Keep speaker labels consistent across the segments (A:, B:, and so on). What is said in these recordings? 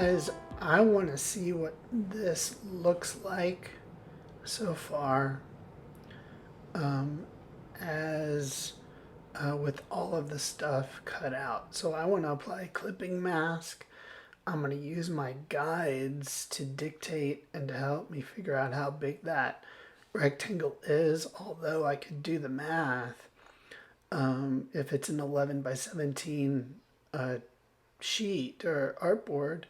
A: Guys, I want to see what this looks like so far, um, as with all of the stuff cut out. So I want to apply a clipping mask. I'm going to use my guides to dictate and to help me figure out how big that rectangle is, although I could do the math. If it's an 11 by 17 uh, sheet or artboard,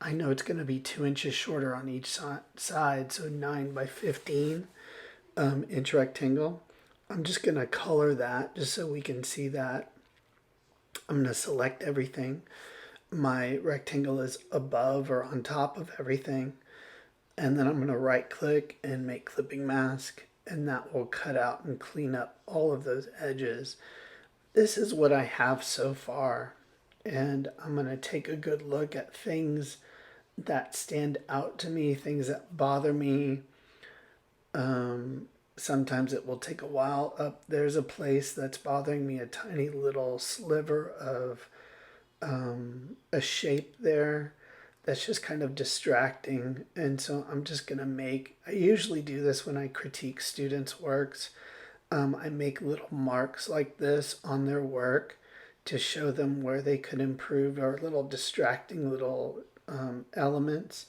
A: I know it's going to be 2 inches shorter on each side, so 9 by 15 inch rectangle. I'm just going to color that just so we can see that. I'm going to select everything. My rectangle is above or on top of everything. And then I'm going to right click and make clipping mask, and that will cut out and clean up all of those edges. This is what I have so far. And I'm going to take a good look at things that stand out to me, things that bother me. Sometimes it will take a while. Up there's a place that's bothering me, a tiny little sliver of a shape there that's just kind of distracting. And so I'm just going to I usually do this when I critique students' works. I make little marks like this on their work to show them where they could improve, or little distracting little elements.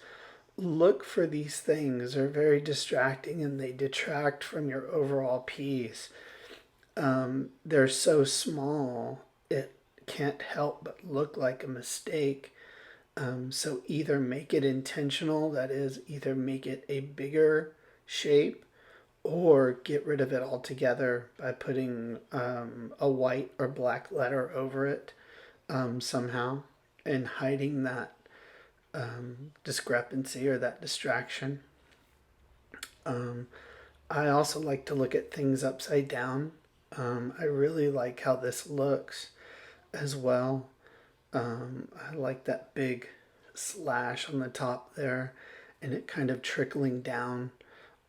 A: Look for these things. They're very distracting and they detract from your overall piece. They're so small, it can't help but look like a mistake. So either make it intentional, that is, either make it a bigger shape, or get rid of it altogether by putting a white or black letter over it somehow, and hiding that discrepancy or that distraction. Um, I also like to look at things upside down. I really like how this looks as well. I like that big slash on the top there, and it kind of trickling down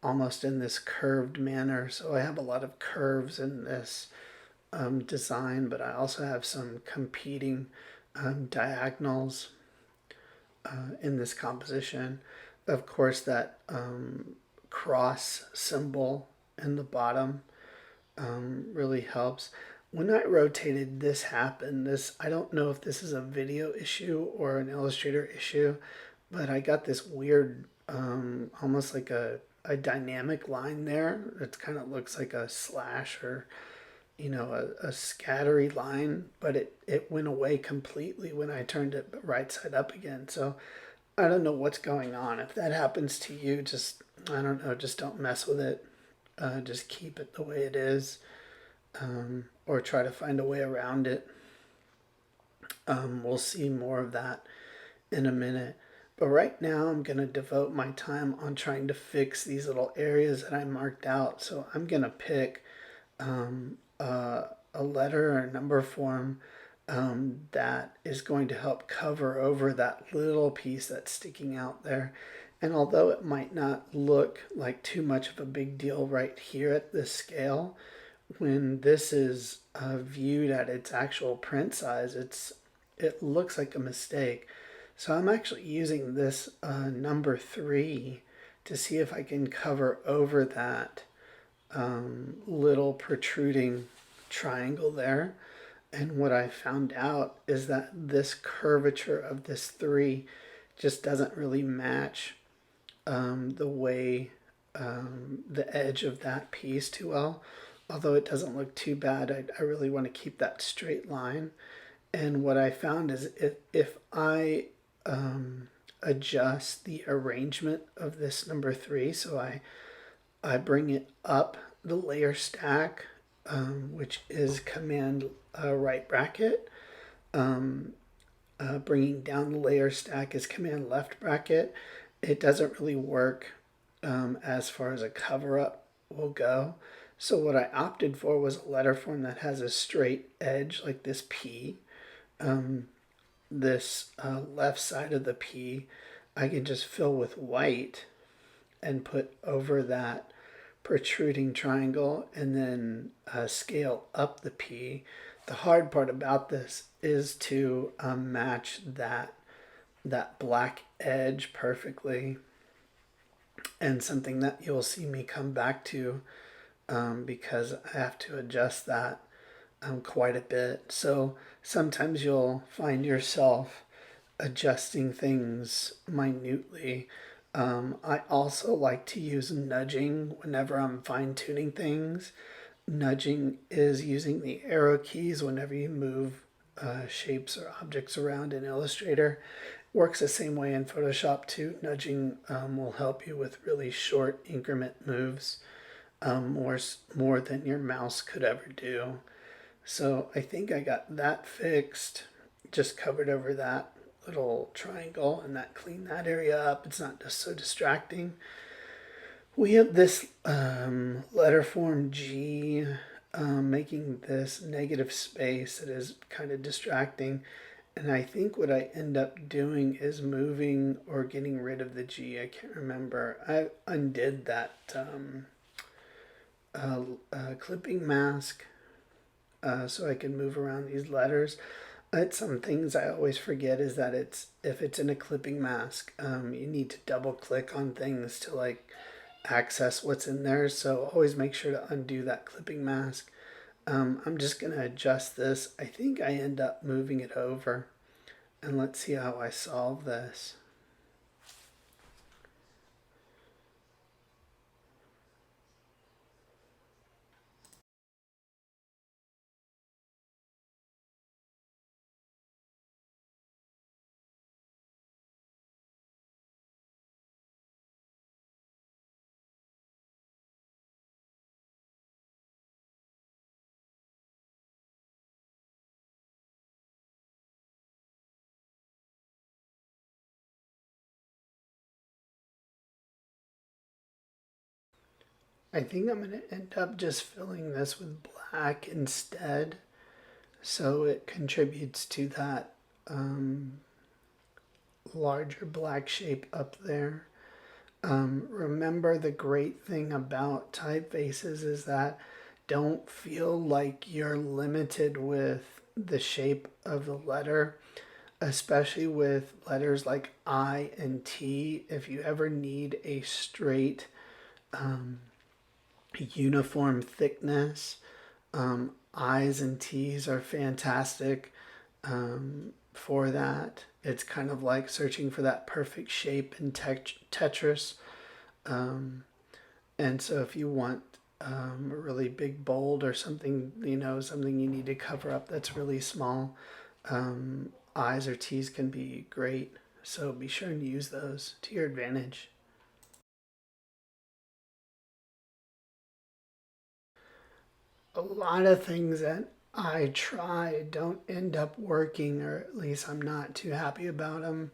A: almost in this curved manner. So I have a lot of curves in this design, but I also have some competing diagonals in this composition. Of course, that cross symbol in the bottom really helps. When I rotated, this happened. I don't know if this is a video issue or an Illustrator issue, but I got this weird, almost like a dynamic line there. It kind of looks like a slash, or a scattery line, but it went away completely when I turned it right side up again. So I don't know what's going on. If that happens to you, I don't know, just don't mess with it. Just keep it the way it is, or try to find a way around it. We'll see more of that in a minute. But right now, I'm going to devote my time on trying to fix these little areas that I marked out. So I'm going to pick a letter or a number form that is going to help cover over that little piece that's sticking out there. And although it might not look like too much of a big deal right here at this scale, when this is viewed at its actual print size, it looks like a mistake. So I'm actually using this number 3 to see if I can cover over that little protruding triangle there. And what I found out is that this curvature of this 3 just doesn't really match the way the edge of that piece too well. Although it doesn't look too bad, I really want to keep that straight line. And what I found is if I adjust the arrangement of this number 3, so I bring it up the layer stack, which is command right bracket. Bringing down the layer stack is command left bracket. It doesn't really work as far as a cover up will go. So what I opted for was a letter form that has a straight edge like this P. This left side of the P, I can just fill with white and put over that protruding triangle, and then scale up the P. The hard part about this is to match that that black edge perfectly, and something that you'll see me come back to because I have to adjust that quite a bit. So sometimes you'll find yourself adjusting things minutely. I also like to use nudging whenever I'm fine tuning things. Nudging is using the arrow keys whenever you move shapes or objects around in Illustrator. Works the same way in Photoshop too. Nudging will help you with really short increment moves, more than your mouse could ever do. So I think I got that fixed. Just covered over that little triangle and that cleaned that area up. It's not just so distracting. We have this letter form G, making this negative space that is kind of distracting. And I think what I end up doing is moving or getting rid of the G. I can't remember. I undid that clipping mask so I can move around these letters. It's some things I always forget is that if it's in a clipping mask, you need to double click on things to like access what's in there. So always make sure to undo that clipping mask. I'm just gonna adjust this. I think I end up moving it over, and let's see how I solve this. I think I'm gonna end up just filling this with black instead, so it contributes to that larger black shape up there. Remember, the great thing about typefaces is that don't feel like you're limited with the shape of the letter, especially with letters like I and T. If you ever need a straight uniform thickness, I's and T's are fantastic for that. It's kind of like searching for that perfect shape in Tetris. And so if you want a really big bold or something, something you need to cover up that's really small, I's or T's can be great. So be sure and use those to your advantage. A lot of things that I try don't end up working, or at least I'm not too happy about them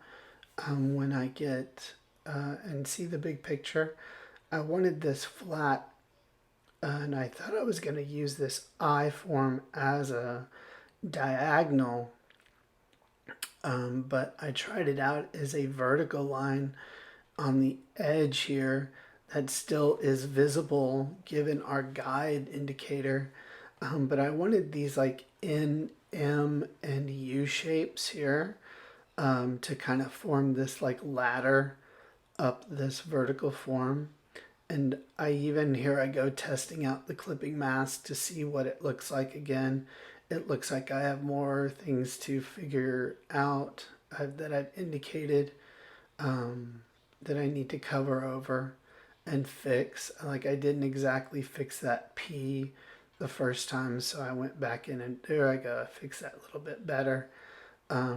A: when I get and see the big picture. I wanted this flat, and I thought I was going to use this I form as a diagonal, but I tried it out as a vertical line on the edge here that still is visible given our guide indicator. But I wanted these like N, M, and U shapes here to kind of form this like ladder up this vertical form. And here I go testing out the clipping mask to see what it looks like again. It looks like I have more things to figure out that I've indicated that I need to cover over and fix. Like I didn't exactly fix that P the first time, so I went back in and there I go, fix that a little bit better. I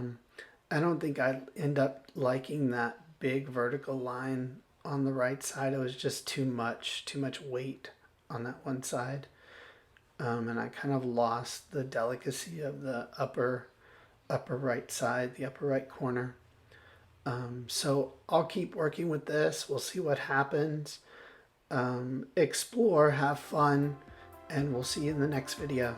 A: don't think I end up liking that big vertical line on the right side. It was just too much weight on that one side. And I kind of lost the delicacy of the upper right side, the upper right corner. So I'll keep working with this. We'll see what happens. Explore, have fun, and we'll see you in the next video.